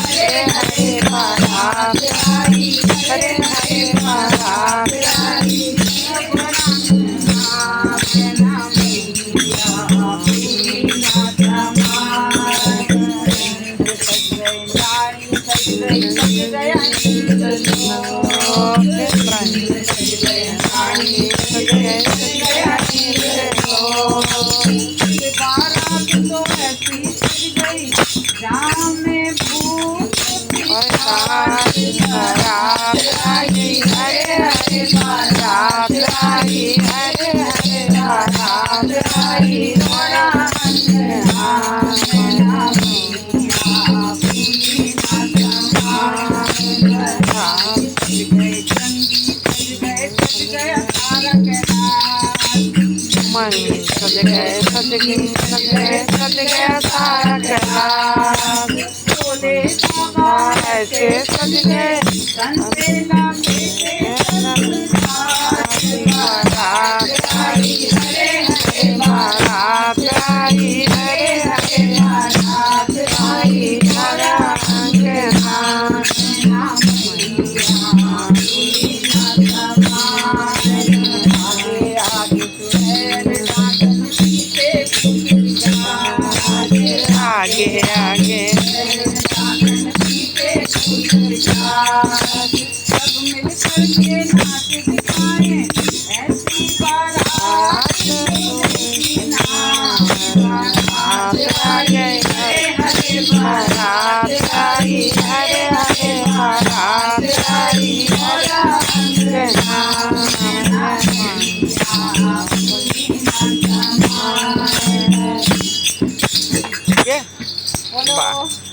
हरे हरे माला प्यारी, हरे हरे माला प्यारी, हरे हरे माला प्यारी, हरे हरे माला प्यारी, मन सज गए सज गए सज गए सज गया सारा कैलाश, ऐसे सज गए माला प्यारी, हरे हरे माला प्यारी, हरे हरे माला प्यारी, हरा आगे आगे सब मिलकर के नाच दिखाएं, ऐसी बारात हरे हरे माला प्यारी, हरे हरे माला प्यारी, हरा Yeah.